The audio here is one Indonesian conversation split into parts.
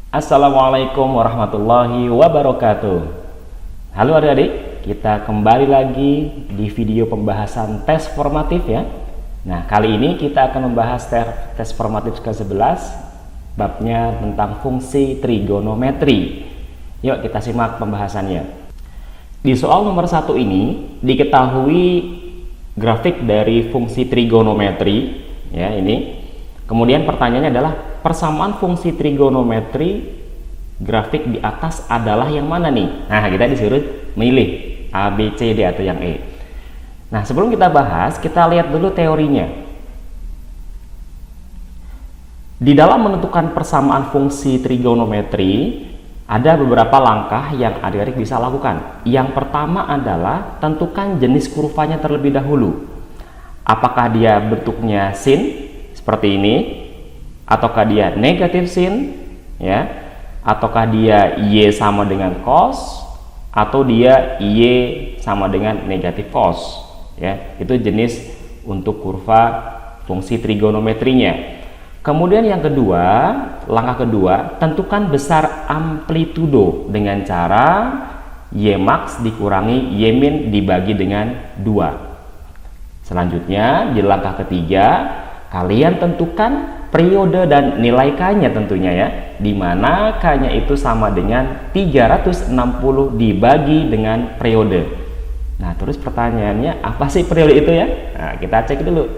Assalamualaikum warahmatullahi wabarakatuh. Halo adik-adik, kita kembali lagi di video pembahasan tes formatif ya. Nah, kali ini kita akan membahas tes formatif ke-11, babnya tentang fungsi trigonometri. Yuk kita simak pembahasannya. Di soal nomor 1 ini diketahui grafik dari fungsi trigonometri ya ini. Kemudian pertanyaannya adalah persamaan fungsi trigonometri grafik di atas adalah yang mana nih? Nah, kita disuruh milih A, B, C, D atau yang E. Nah, sebelum kita bahas, kita lihat dulu teorinya. Di dalam menentukan persamaan fungsi trigonometri, ada beberapa langkah yang adik-adik bisa lakukan. Yang pertama adalah tentukan jenis kurvanya terlebih dahulu. Apakah dia bentuknya sin seperti ini, ataukah dia negatif sin ya, ataukah dia y sama dengan cos, atau dia y sama dengan negatif cos ya. Itu jenis untuk kurva fungsi trigonometrinya. Kemudian yang kedua, langkah kedua, tentukan besar amplitudo dengan cara y max dikurangi y min dibagi dengan 2. Selanjutnya di langkah ketiga, kalian tentukan periode dan nilai K-nya tentunya ya, dimana K-nya itu sama dengan 360 dibagi dengan periode. Nah, terus pertanyaannya apa sih periode itu ya? Nah, kita cek dulu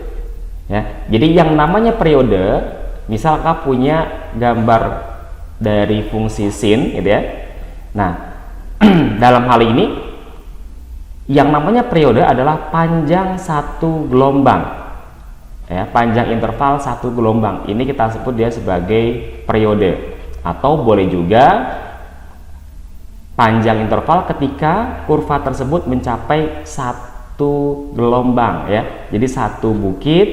ya. Jadi yang namanya periode, misalkan punya gambar dari fungsi sin gitu ya. Nah, dalam hal ini yang namanya periode adalah panjang satu gelombang ya, panjang interval satu gelombang. Ini kita sebut dia sebagai periode, atau boleh juga panjang interval ketika kurva tersebut mencapai satu gelombang ya. Jadi satu bukit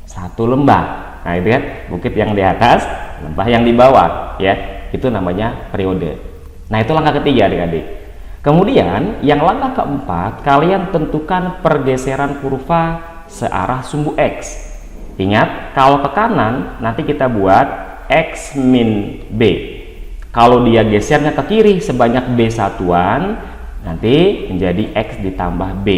satu lembah. Nah, itu kan bukit yang di atas, lembah yang di bawah ya. Itu namanya periode. Nah, itu langkah ketiga adik-adik. Kemudian yang langkah keempat, kalian tentukan pergeseran kurva searah sumbu X. Ingat, kalau ke kanan nanti kita buat X min B. Kalau dia gesernya ke kiri sebanyak B satuan, nanti menjadi X ditambah B.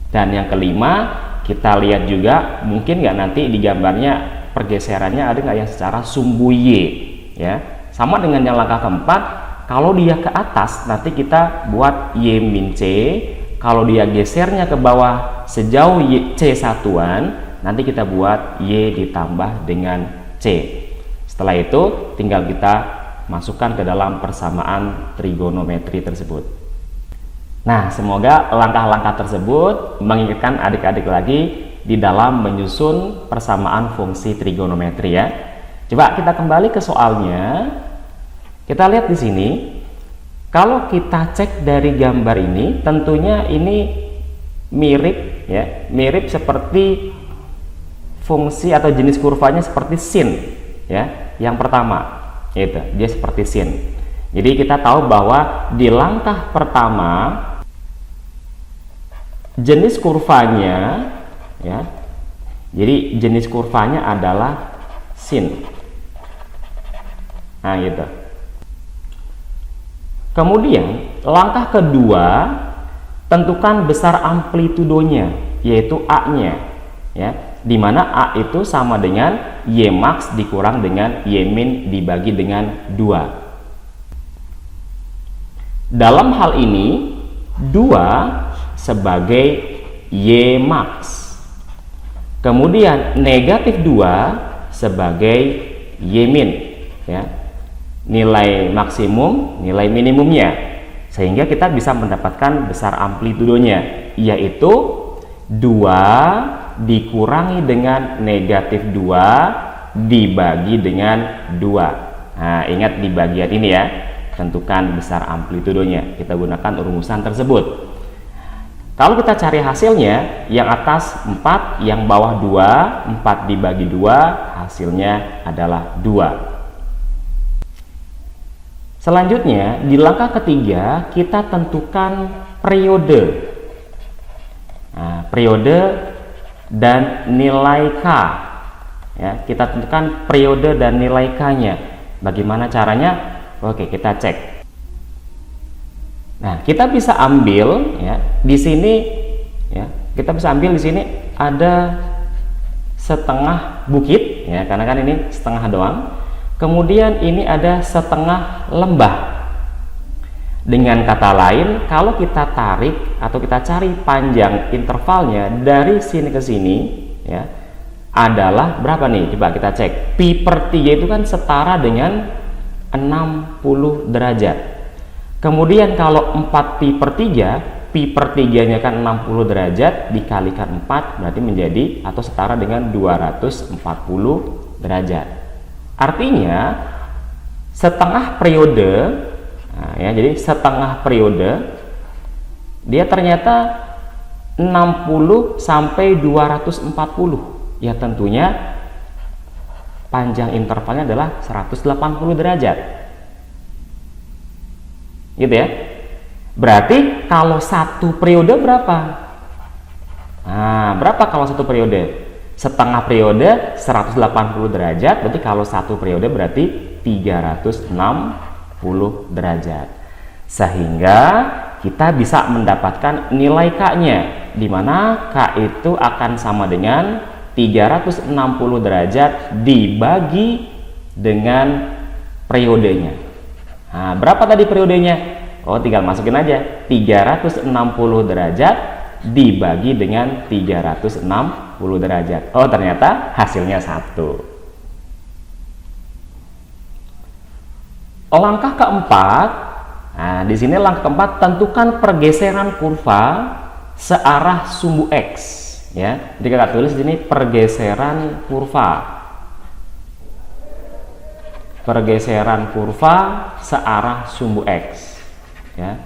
Dan yang kelima, kita lihat juga mungkin nggak nanti di gambarnya pergeserannya ada nggak yang secara sumbu Y ya. Sama dengan yang langkah keempat, kalau dia ke atas nanti kita buat Y min C. Kalau dia gesernya ke bawah sejauh C satuan, nanti kita buat Y ditambah dengan C. Setelah itu tinggal kita masukkan ke dalam persamaan trigonometri tersebut. Nah, semoga langkah-langkah tersebut mengingatkan adik-adik lagi di dalam menyusun persamaan fungsi trigonometri ya. Coba kita kembali ke soalnya. Kita lihat di sini. Kalau kita cek dari gambar ini, tentunya ini mirip ya, mirip seperti fungsi atau jenis kurvanya seperti sin ya. Yang pertama itu dia seperti sin. Jadi kita tahu bahwa di langkah pertama jenis kurvanya ya, jadi jenis kurvanya adalah sin. Nah, gitu. Kemudian langkah kedua, tentukan besar amplitudonya, yaitu A-nya ya, dimana A itu sama dengan Y max dikurang dengan Y min dibagi dengan 2. Dalam hal ini 2 sebagai Y max, kemudian negatif 2 sebagai Y min ya, nilai maksimum, nilai minimumnya, sehingga kita bisa mendapatkan besar amplitudonya, yaitu 2 dikurangi dengan negatif 2 dibagi dengan 2. Nah, ingat di bagian ini ya, tentukan besar amplitudonya, kita gunakan rumusan tersebut. Kalau kita cari hasilnya, yang atas 4, yang bawah 2, 4 dibagi 2, hasilnya adalah 2. Selanjutnya di langkah ketiga kita tentukan periode. Nah, periode dan nilai K ya, kita tentukan periode dan nilai K-nya. Bagaimana caranya? Oke, kita cek. Nah, kita bisa ambil ya di sini ya. Kita bisa ambil di sini ada setengah bukit ya, karena kan ini setengah doang. Kemudian ini ada setengah lembah. Dengan kata lain, kalau kita tarik atau kita cari panjang intervalnya dari sini ke sini ya, adalah berapa nih? Coba kita cek. Pi per 3 itu kan setara dengan 60 derajat. Kemudian kalau 4 pi per 3, pi per 3 nya kan 60 derajat dikalikan 4 berarti menjadi atau setara dengan 240 derajat. Artinya setengah periode. Nah, ya, jadi setengah periode dia ternyata 60 sampai 240. Ya tentunya panjang intervalnya adalah 180 derajat. Gitu ya. Berarti kalau satu periode berapa? Nah, berapa kalau satu periode? Setengah periode 180 derajat, berarti kalau satu periode berarti 360 derajat. Sehingga kita bisa mendapatkan nilai K-nya, di mana K itu akan sama dengan 360 derajat dibagi dengan periodenya. Nah, berapa tadi periodenya? Oh, tinggal masukin aja. 360 derajat dibagi dengan 360 derajat. Oh, ternyata hasilnya 1. Langkah keempat, nah di sini langkah keempat, tentukan pergeseran kurva searah sumbu X. Ya, jadi kita tulis di sini pergeseran kurva. Pergeseran kurva searah sumbu X. Ya.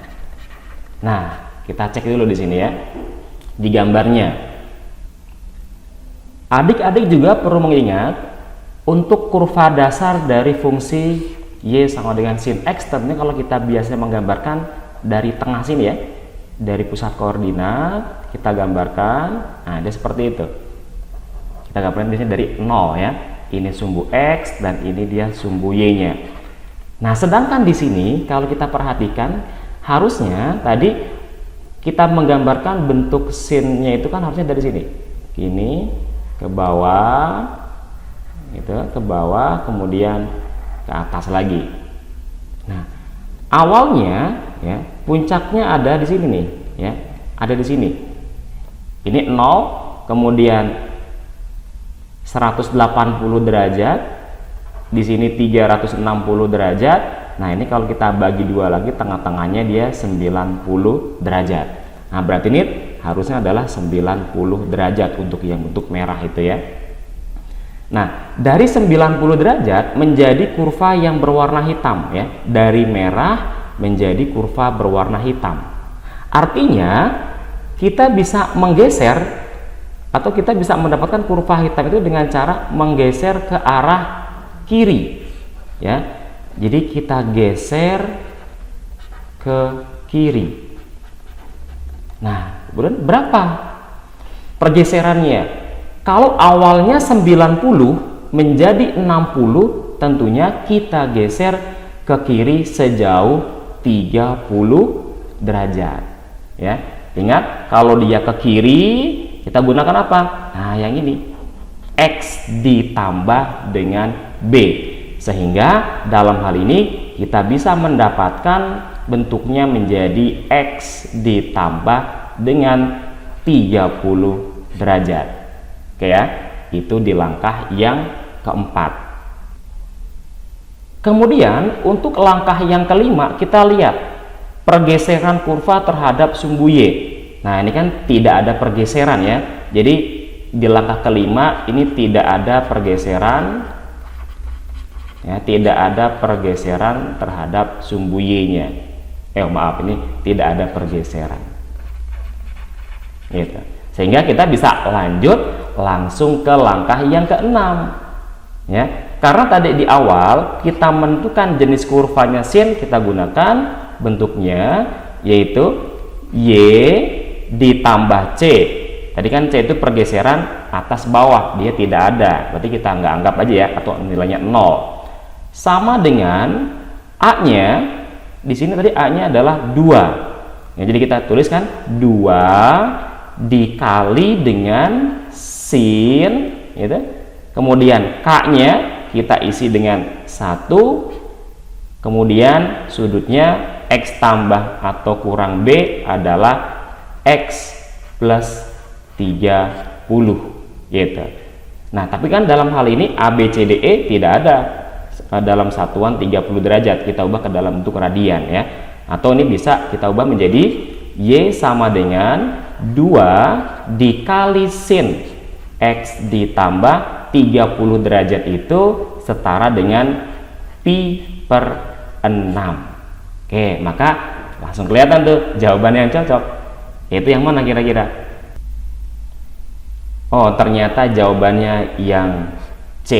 Nah, kita cek dulu di sini ya, di gambarnya. Adik-adik juga perlu mengingat untuk kurva dasar dari fungsi Y sama dengan sin X, tentunya kalau kita biasanya menggambarkan dari tengah sini ya, dari pusat koordinat kita gambarkan, nah dia seperti itu. Kita gambarkan di sini dari 0 ya, ini sumbu X dan ini dia sumbu Y-nya. Nah, sedangkan di sini kalau kita perhatikan harusnya tadi kita menggambarkan bentuk sin-nya itu kan harusnya dari sini, ini ke bawah, gitu, ke bawah, kemudian ke atas lagi. Nah, awalnya ya, puncaknya ada di sini nih, ya, ada di sini. Ini 0, kemudian 180 derajat, di sini 360 derajat. Nah, ini kalau kita bagi dua lagi, tengah-tengahnya dia 90 derajat. Nah, berarti ini harusnya adalah 90 derajat untuk yang bentuk merah itu ya. Nah, dari 90 derajat menjadi kurva yang berwarna hitam ya. Dari merah menjadi kurva berwarna hitam. Artinya, kita bisa menggeser atau kita bisa mendapatkan kurva hitam itu dengan cara menggeser ke arah kiri. Ya. Jadi kita geser ke kiri. Nah, kemudian berapa pergeserannya? Kalau awalnya 90 menjadi 60, tentunya kita geser ke kiri sejauh 30 derajat. Ya, ingat kalau dia ke kiri, kita gunakan apa? Nah, yang ini X ditambah dengan B. Sehingga dalam hal ini kita bisa mendapatkan bentuknya menjadi X ditambah dengan 30 derajat. Oke ya, itu di langkah yang keempat. Kemudian untuk langkah yang kelima kita lihat pergeseran kurva terhadap sumbu Y. Nah, ini kan tidak ada pergeseran ya. Jadi di langkah kelima ini tidak ada pergeseran ya, tidak ada pergeseran terhadap sumbu Y-nya. Maaf, ini tidak ada pergeseran. Gitu. Sehingga kita bisa lanjut langsung ke langkah yang keenam ya, karena tadi di awal kita menentukan jenis kurvanya sin, kita gunakan bentuknya yaitu Y ditambah C. Tadi kan C itu pergeseran atas bawah, dia tidak ada, berarti kita nggak anggap aja ya, atau nilainya 0. sama dengan A-nya, di sini tadi A-nya adalah 2. Ya, jadi kita tuliskan 2 dikali dengan sin, gitu. Kemudian K-nya kita isi dengan 1, kemudian sudutnya X tambah atau kurang B adalah X plus 30, gitu. Nah, tapi kan dalam hal ini A, B, C, D, E tidak ada dalam satuan 30 derajat, kita ubah ke dalam bentuk radian ya. Atau ini bisa kita ubah menjadi Y sama dengan 2 dikali sin X ditambah 30 derajat itu setara dengan pi per 6. Oke, maka langsung kelihatan tuh jawabannya yang cocok. Itu yang mana kira-kira? Oh, ternyata jawabannya yang C,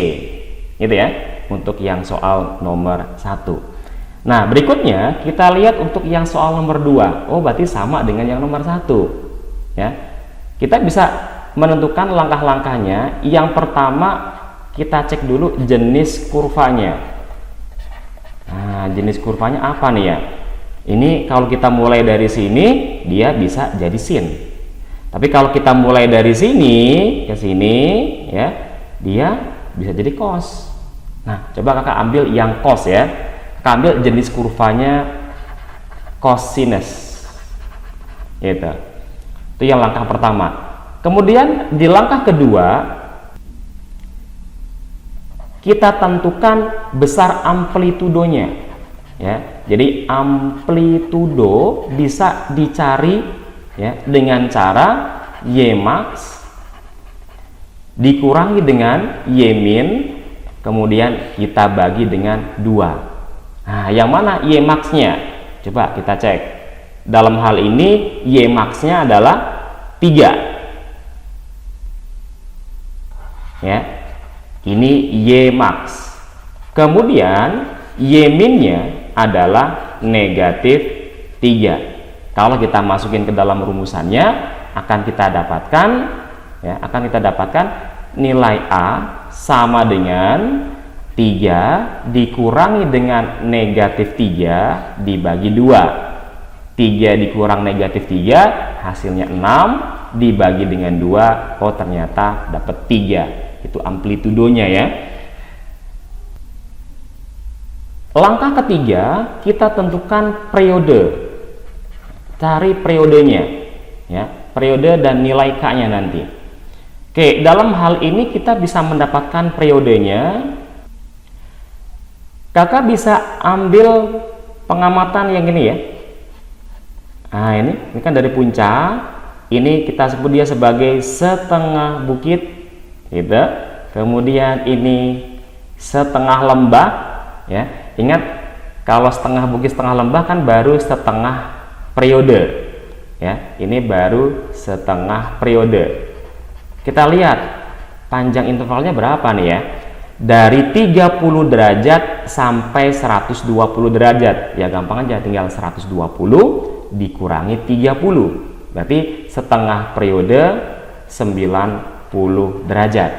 gitu ya, untuk yang soal nomor 1. Nah, berikutnya kita lihat untuk yang soal nomor 2. Oh, berarti sama dengan yang nomor 1 ya. Kita bisa menentukan langkah-langkahnya. Yang pertama kita cek dulu jenis kurvanya. Nah, jenis kurvanya apa nih ya? Ini kalau kita mulai dari sini dia bisa jadi sin. Tapi kalau kita mulai dari sini ke sini ya, dia bisa jadi cos. Nah, coba kakak ambil yang cos ya. Kakak ambil jenis kurvanya cosinus. Gitu. Itu yang langkah pertama. Kemudian di langkah kedua kita tentukan besar amplitudonya ya. Jadi amplitudo bisa dicari ya dengan cara Y max dikurangi dengan Y min, kemudian kita bagi dengan 2. Nah, yang mana Y max-nya? Coba kita cek. Dalam hal ini Y max-nya adalah 3 ya. Ini Y max. Kemudian Y min-nya adalah negatif 3. Kalau kita masukin ke dalam rumusannya akan kita dapatkan nilai A sama dengan 3 dikurangi dengan negatif 3 dibagi 2. 3 dikurang negatif 3 hasilnya 6 dibagi dengan 2. Oh, ternyata dapat 3. Itu amplitudonya ya. Langkah ketiga kita tentukan periode. Cari periodenya ya, periode dan nilai K-nya nanti. Oke, dalam hal ini kita bisa mendapatkan periodenya. Kakak bisa ambil pengamatan yang ini ya. Nah, ini kan dari puncak. Ini kita sebut dia sebagai setengah bukit gitu. Kemudian ini setengah lembah ya. Ingat, kalau setengah bukit setengah lembah kan baru setengah periode ya. Ini baru setengah periode. Kita lihat panjang intervalnya berapa nih ya. Dari 30 derajat sampai 120 derajat. Ya gampang aja, tinggal 120 dikurangi 30. Berarti setengah periode 90 derajat.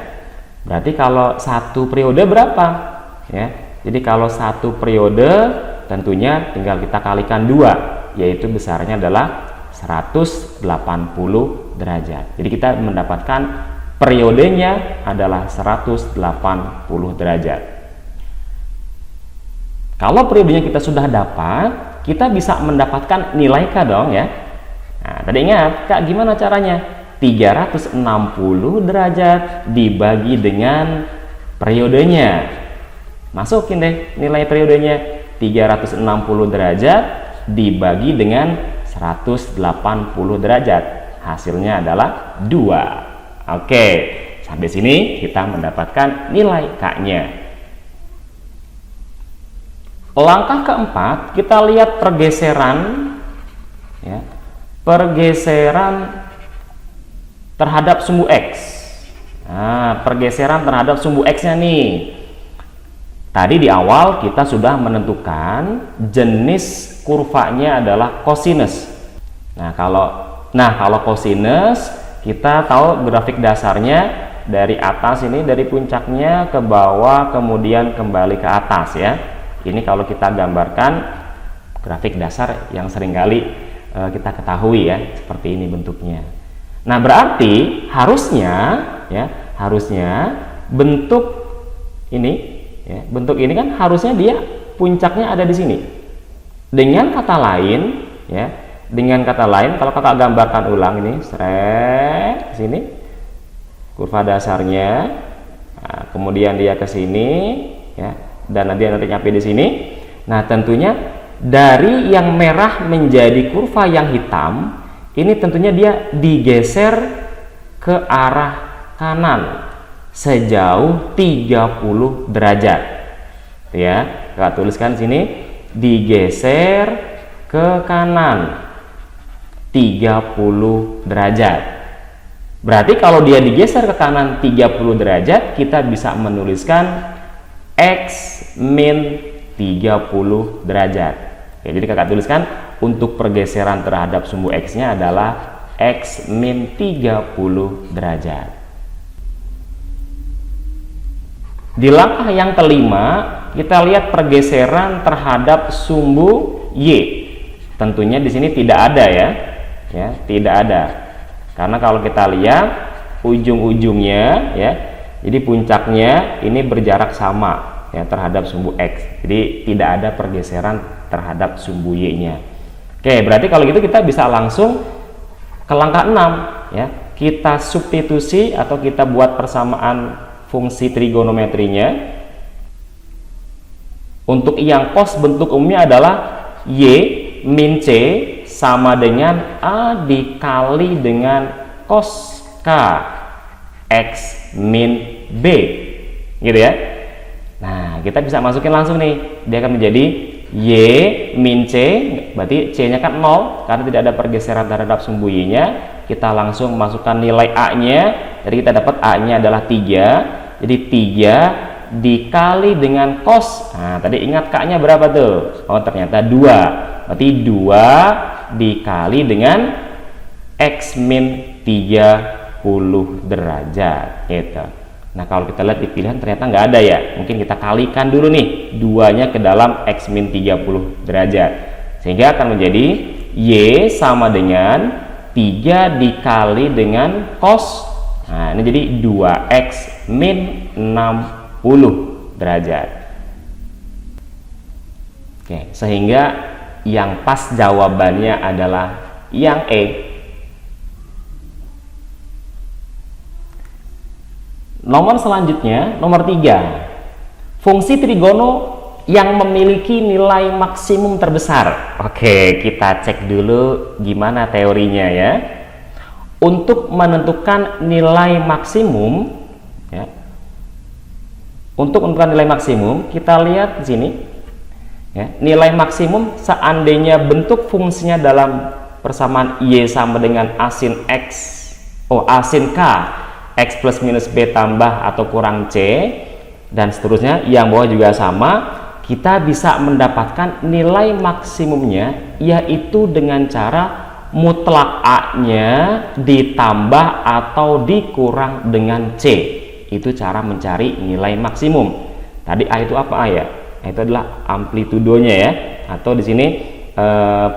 Berarti kalau satu periode berapa ya? Jadi kalau satu periode tentunya tinggal kita kalikan 2, yaitu besarnya adalah 180 derajat. Jadi kita mendapatkan periodenya adalah 180 derajat. Kalau periodenya kita sudah dapat, kita bisa mendapatkan nilai K dong ya. Nah, tadi ingat Kak, gimana caranya? 360 derajat dibagi dengan periodenya. Masukin deh nilai periodenya. 360 derajat dibagi dengan 180 derajat, hasilnya adalah 2. Oke, sampai sini kita mendapatkan nilai K-nya. Langkah keempat kita lihat pergeseran ya, pergeseran terhadap sumbu X. Nah, pergeseran terhadap sumbu X-nya nih. Tadi di awal kita sudah menentukan jenis kurvanya adalah cosinus. Nah, kalau cosinus kita tahu grafik dasarnya dari atas ini, dari puncaknya ke bawah kemudian kembali ke atas ya. Ini kalau kita gambarkan grafik dasar yang seringkali kita ketahui ya, seperti ini bentuknya. Nah, berarti harusnya bentuk ini ya, bentuk ini kan harusnya dia puncaknya ada di sini. Dengan kata lain ya, kalau kakak gambarkan ulang ini, sini kurva dasarnya, nah, kemudian dia ke sini ya, dan nanti nyampe di sini. Nah, tentunya dari yang merah menjadi kurva yang hitam ini tentunya dia digeser ke arah kanan sejauh 30 derajat ya. Kita tuliskan sini, digeser ke kanan 30 derajat. Berarti kalau dia digeser ke kanan 30 derajat, kita bisa menuliskan X min 30 derajat. Oke, jadi kakak tuliskan untuk pergeseran terhadap sumbu X nya adalah X min 30 derajat. Di langkah yang kelima, kita lihat pergeseran terhadap sumbu Y. Tentunya di sini tidak ada ya, tidak ada. Karena kalau kita lihat ujung-ujungnya ya, jadi puncaknya ini berjarak sama ya terhadap sumbu X. Jadi tidak ada pergeseran terhadap sumbu Y-nya. Oke, berarti kalau gitu kita bisa langsung ke langkah 6 ya. Kita substitusi atau kita buat persamaan fungsi trigonometrinya. Untuk yang cos bentuk umumnya adalah Y min C sama dengan A dikali dengan cos K X min B, gitu ya. Nah, kita bisa masukin langsung nih, dia akan menjadi Y min C, berarti C nya kan 0 karena tidak ada pergeseran terhadap sumbu Y nya. Kita langsung masukkan nilai A nya, jadi kita dapat A nya adalah 3, jadi 3 dikali dengan cos. Nah, tadi ingat K nya berapa tuh? Oh, ternyata 2, berarti 2 dikali dengan X min 30 derajat gitu. Nah, kalau kita lihat di pilihan ternyata nggak ada ya, mungkin kita kalikan dulu nih 2-nya ke dalam X min 30 derajat, sehingga akan menjadi Y sama dengan 3 dikali dengan cos. Nah, ini jadi 2X min 60 derajat. Oke, sehingga yang pas jawabannya adalah yang E. Nomor selanjutnya, nomor 3. Fungsi trigono yang memiliki nilai maksimum terbesar. Oke, kita cek dulu gimana teorinya ya. Untuk menentukan nilai maksimum ya. Untuk menentukan nilai maksimum, kita lihat di sini ya. Nilai maksimum seandainya bentuk fungsinya dalam persamaan Y sama dengan A sin X, A sin K X plus minus B tambah atau kurang C, dan seterusnya, yang bawah juga sama, kita bisa mendapatkan nilai maksimumnya yaitu dengan cara mutlak A-nya ditambah atau dikurang dengan C. Itu cara mencari nilai maksimum. Tadi A itu apa ya? Itu adalah amplitudonya ya, atau di sini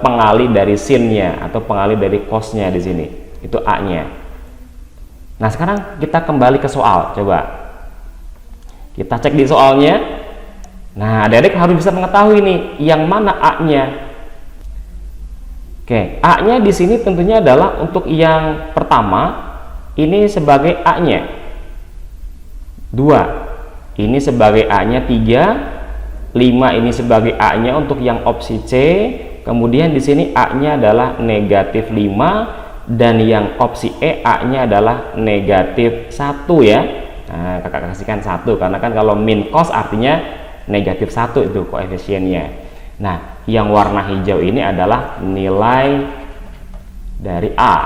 pengalih dari sinnya atau pengalih dari cosnya di sini. Itu A-nya. Nah, sekarang kita kembali ke soal. Coba kita cek di soalnya. Nah, adik-adik harus bisa mengetahui nih yang mana A-nya. Oke, A-nya di sini tentunya adalah untuk yang pertama ini sebagai A-nya 2, ini sebagai A-nya 3, 5 ini sebagai A-nya untuk yang opsi C. Kemudian di sini A-nya adalah negatif 5. Dan yang opsi E A-nya adalah negatif 1 ya. Nah, kakak kasihkan 1 karena kan kalau min cos artinya negatif 1 itu koefisiennya. Nah, yang warna hijau ini adalah nilai dari A.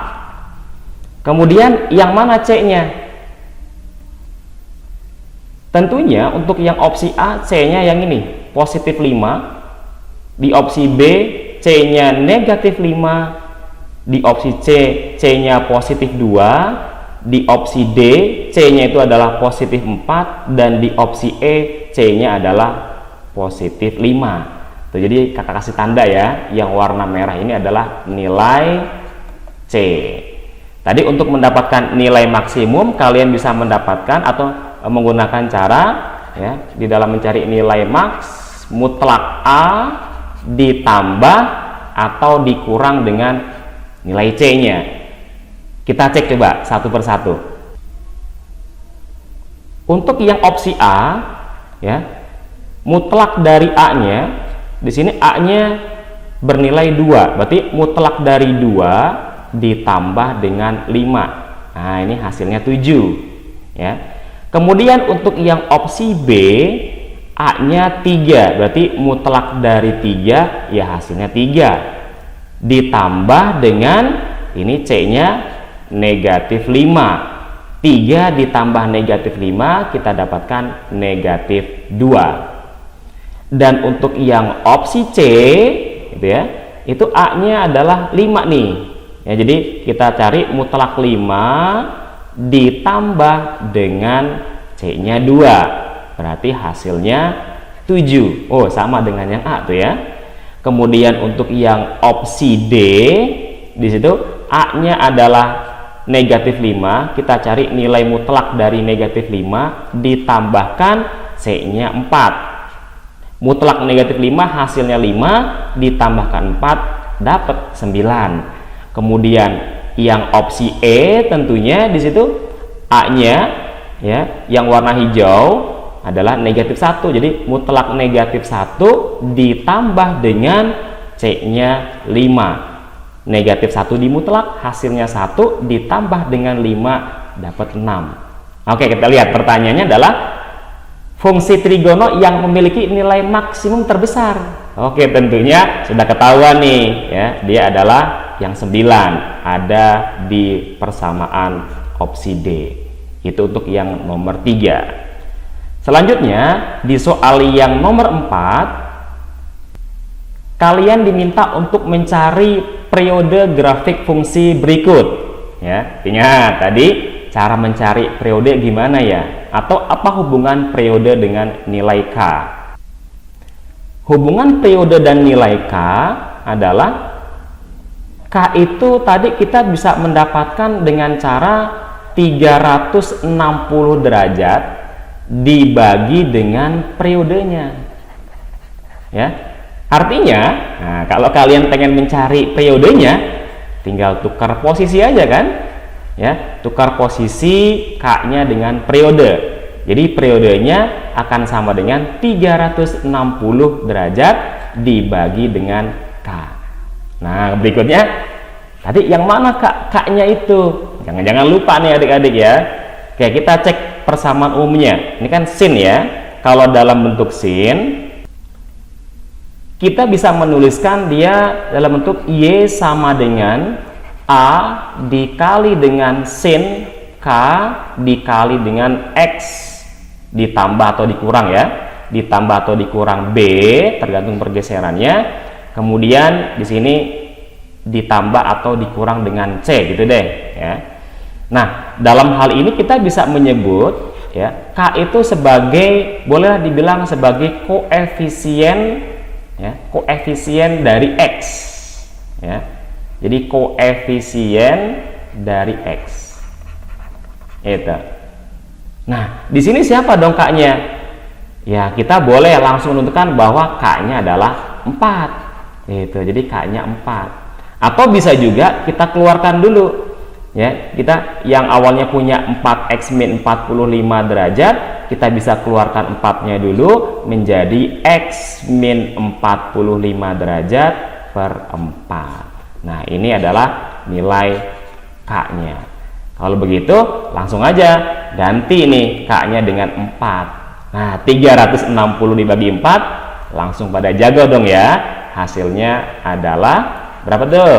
Kemudian yang mana C-nya? Tentunya untuk yang opsi A, C-nya yang ini positif 5. Di opsi B, C-nya negatif 5. Di opsi C, C-nya positif 2, di opsi D C-nya itu adalah positif 4, dan di opsi E C-nya adalah positif 5. Tuh, jadi kakak kasih tanda ya, yang warna merah ini adalah nilai C. Tadi untuk mendapatkan nilai maksimum kalian bisa mendapatkan atau menggunakan cara ya, di dalam mencari nilai maks mutlak A ditambah atau dikurang dengan nilai C-nya. Kita cek coba satu persatu. Untuk yang opsi A ya, mutlak dari A-nya di sini A-nya bernilai 2, berarti mutlak dari 2 ditambah dengan 5. Nah, ini hasilnya 7 ya. Kemudian untuk yang opsi B A-nya 3, berarti mutlak dari 3 ya hasilnya 3 ditambah dengan ini C-nya negatif 5. 3 ditambah negatif 5 kita dapatkan negatif 2. Dan untuk yang opsi C gitu ya, itu A-nya adalah 5 nih ya, jadi kita cari mutlak 5 ditambah dengan C-nya 2, berarti hasilnya 7. Oh, sama dengan yang A tuh ya. Kemudian untuk yang opsi D, di situ A-nya adalah negatif 5, kita cari nilai mutlak dari negatif 5 ditambahkan C-nya 4. Mutlak negatif 5 hasilnya 5 ditambahkan 4 dapat 9. Kemudian yang opsi E tentunya di situ A-nya ya, yang warna hijau adalah negatif 1, jadi mutlak negatif 1 ditambah dengan C-nya 5. Negatif 1 di mutlak hasilnya 1 ditambah dengan 5 dapat 6. Oke, kita lihat pertanyaannya adalah fungsi trigono yang memiliki nilai maksimum terbesar. Oke, tentunya sudah ketahuan nih ya, dia adalah yang 9, ada di persamaan opsi D. Itu untuk yang nomor 3. Selanjutnya di soal yang nomor 4, kalian diminta untuk mencari periode grafik fungsi berikut ya. Ingat tadi cara mencari periode gimana ya, atau apa hubungan periode dengan nilai K. Hubungan periode dan nilai K adalah K itu tadi kita bisa mendapatkan dengan cara 360 derajat dibagi dengan periodenya ya. Artinya, nah, kalau kalian pengen mencari periodenya, tinggal tukar posisi aja kan ya, tukar posisi K-nya dengan periode. Jadi periodenya akan sama dengan 360 derajat dibagi dengan K. Nah, berikutnya tadi yang mana K-nya itu? Jangan lupa nih adik-adik ya. Oke, kita cek persamaan umumnya. Ini kan sin ya. Kalau dalam bentuk sin, kita bisa menuliskan dia dalam bentuk Y sama dengan A dikali dengan sin K dikali dengan X ditambah atau dikurang ya, ditambah atau dikurang B tergantung pergeserannya. Kemudian di sini ditambah atau dikurang dengan C gitu deh ya. Nah, dalam hal ini kita bisa menyebut ya K itu sebagai, bolehlah dibilang sebagai koefisien ya, koefisien dari X ya. Jadi koefisien dari X itu. Nah, di sini siapa dong K-nya? Ya, kita boleh langsung menentukan bahwa K-nya adalah 4 itu. Jadi K-nya 4. Atau bisa juga kita keluarkan dulu ya. Kita yang awalnya punya 4x min 45 derajat, kita bisa keluarkan 4-nya dulu menjadi X min 45 derajat per 4. Nah, ini adalah nilai K-nya. Kalau begitu langsung aja ganti nih K-nya dengan 4. Nah, 360 dibagi 4 langsung pada jago dong ya. Hasilnya adalah berapa tuh?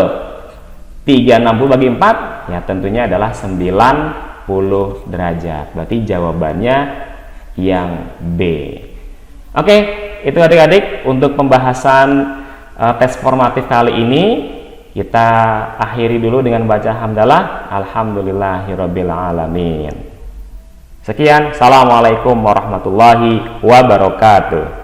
360 bagi 4 ya, tentunya adalah 90 derajat. Berarti jawabannya yang B. Oke, itu adik-adik untuk pembahasan tes formatif kali ini Kita akhiri dulu dengan baca hamdalah. Alhamdulillahirabbil alamin. Sekian, assalamualaikum warahmatullahi wabarakatuh.